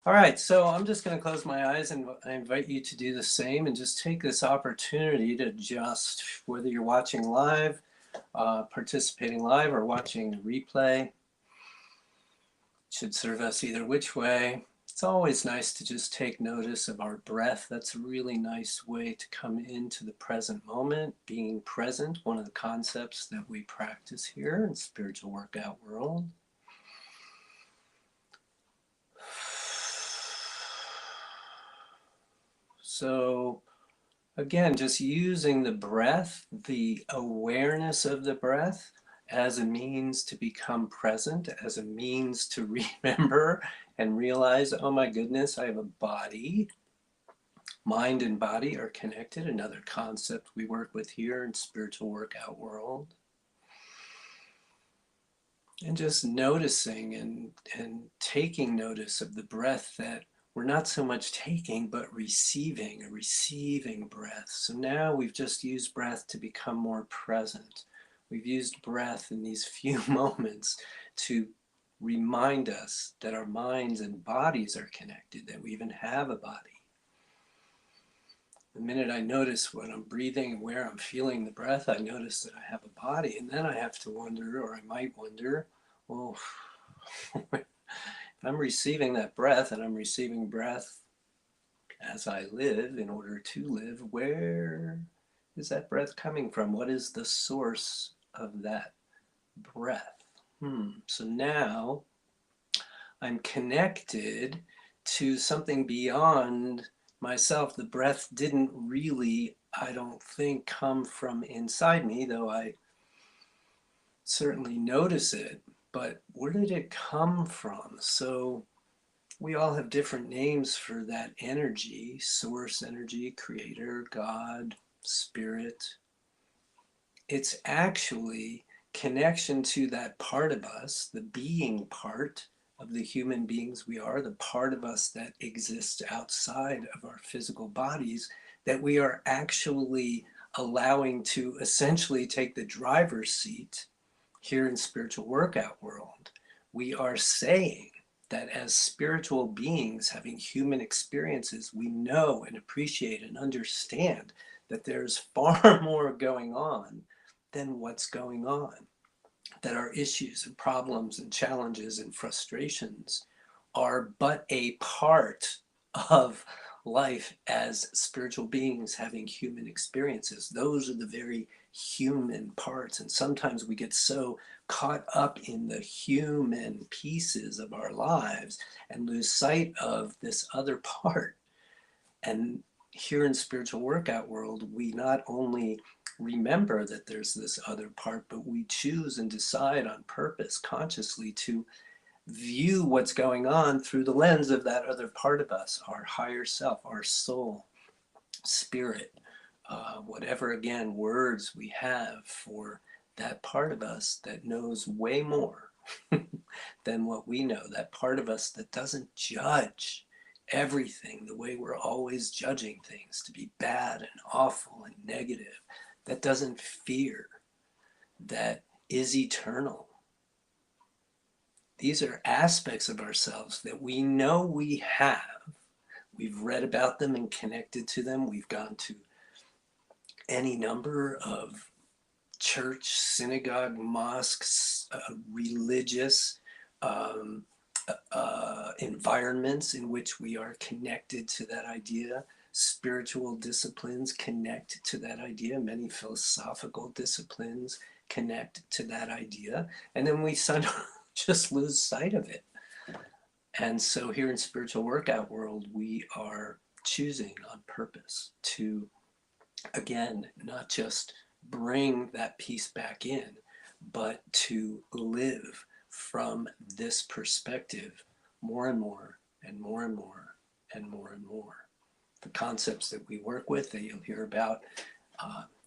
All right, so I'm just going to close my eyes and I invite you to do the same and just take this opportunity to just, whether you're watching live, participating live, or watching a replay, should serve us either which way. It's always nice to just take notice of our breath. That's a really nice way to come into the present moment, being present, one of the concepts that we practice here in spiritual workout world. So again, just using the breath, the awareness of the breath as a means to become present, as a means to remember and realize, oh my goodness, I have a body. Mind and body are connected, another concept we work with here in spiritual workout world. And just noticing and taking notice of the breath that we're not so much taking, but receiving, a receiving breath. So now we've just used breath to become more present. We've used breath in these few moments to remind us that our minds and bodies are connected, that we even have a body. The minute I notice when I'm breathing and where I'm feeling the breath, I notice that I have a body. And then I have to wonder, or I might wonder, well, if I'm receiving that breath and I'm receiving breath as I live in order to live, where is that breath coming from? What is the source of that breath? So now I'm connected to something beyond myself. The breath didn't really, I don't think, come from inside me, though I certainly notice it. But where did it come from? So we all have different names for that energy: source energy, creator, God, spirit. It's actually connection to that part of us, the being part of the human beings we are, the part of us that exists outside of our physical bodies, that we are actually allowing to essentially take the driver's seat here in spiritual workout world. We are saying that as spiritual beings having human experiences, we know and appreciate and understand that there's far more going on than what's going on, that our issues and problems and challenges and frustrations are but a part of life as spiritual beings having human experiences. Those are the very human parts. And sometimes we get so caught up in the human pieces of our lives and lose sight of this other part. And here in spiritual workout world, we not only remember that there's this other part, but we choose and decide on purpose consciously to view what's going on through the lens of that other part of us, our higher self, our soul, spirit, whatever, again, words we have for that part of us that knows way more than what we know, that part of us that doesn't judge everything the way we're always judging things to be bad and awful and negative, that doesn't fear, that is eternal. These are aspects of ourselves that we know we have. We've read about them and connected to them. We've gone to any number of church, synagogue, mosques, religious environments in which we are connected to that idea. Spiritual disciplines connect to that idea. Many philosophical disciplines connect to that idea. And then we just lose sight of it. And so here in spiritual workout world, we are choosing on purpose to, again, not just bring that piece back in, but to live from this perspective more and more and more and more and more and more. The concepts that we work with, that you'll hear about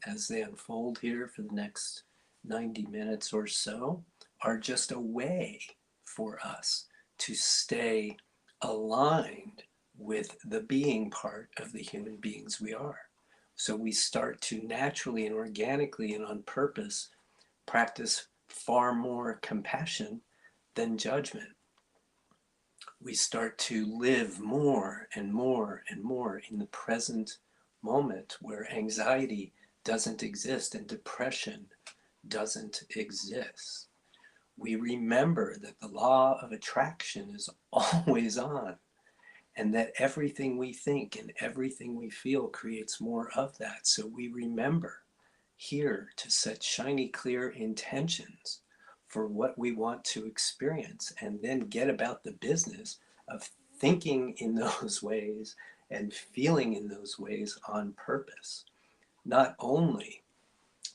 as they unfold here for the next 90 minutes or so, are just a way for us to stay aligned with the being part of the human beings we are. So we start to naturally and organically and on purpose practice far more compassion than judgment. we start to live more and more and more in the present moment, where anxiety doesn't exist and depression doesn't exist. We remember that the law of attraction is always on, and that everything we think and everything we feel creates more of that. So we remember here to set shiny, clear intentions for what we want to experience, and then get about the business of thinking in those ways and feeling in those ways on purpose. Not only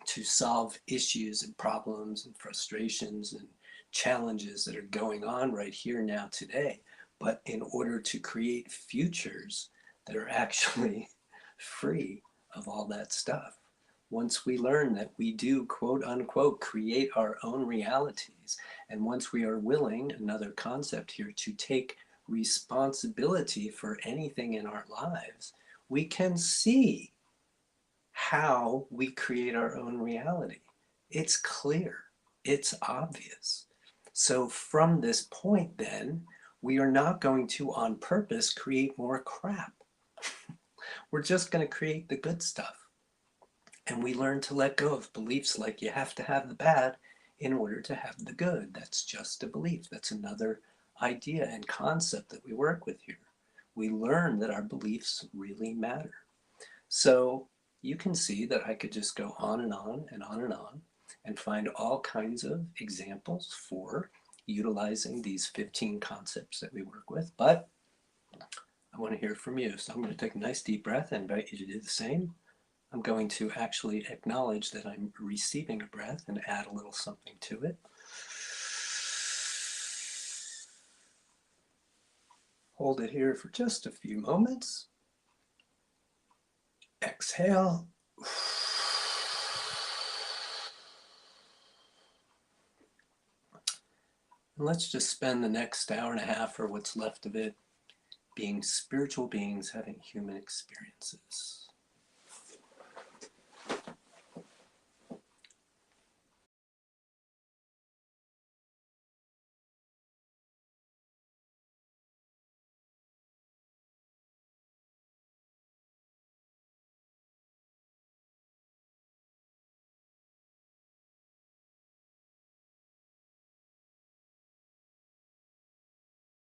to solve issues and problems and frustrations and challenges that are going on right here now today, but in order to create futures that are actually free of all that stuff. Once we learn that we do, quote unquote, create our own realities, and once we are willing, another concept here, to take responsibility for anything in our lives, we can see how we create our own reality. It's clear, it's obvious. So from this point then, we are not going to on purpose create more crap. We're just going to create the good stuff. And we learn to let go of beliefs like you have to have the bad in order to have the good. That's just a belief. That's another idea and concept that we work with here. We learn that our beliefs really matter. So you can see that I could just go on and on and on and on and find all kinds of examples for utilizing these 15 concepts that we work with, but I want to hear from you. So I'm going to take a nice deep breath and invite you to do the same. I'm going to actually acknowledge that I'm receiving a breath and add a little something to it. Hold it here for just a few moments. Exhale. And let's just spend the next hour and a half, or what's left of it, being spiritual beings having human experiences.